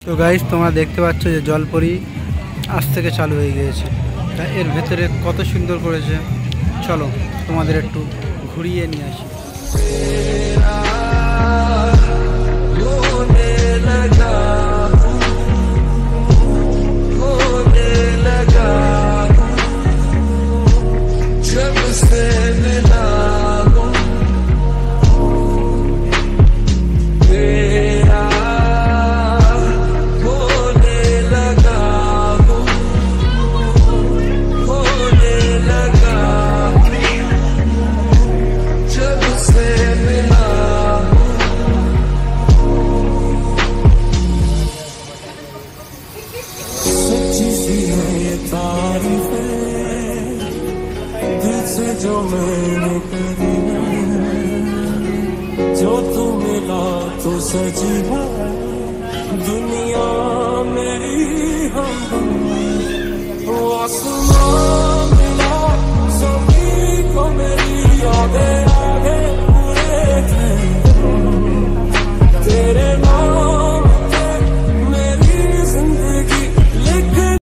তো গাইস তোমরা দেখতে পাচ্ছ যে জলপরি আজ থেকে চালু হয়ে গিয়েছে। তা এর ভেতরে কত সুন্দর করেছে, চলো তোমাদের একটু ঘুরিয়ে নিয়ে আসি। जो मैंने करी जो तू मिला तो सजी है दुनिया मेरी हम आसमां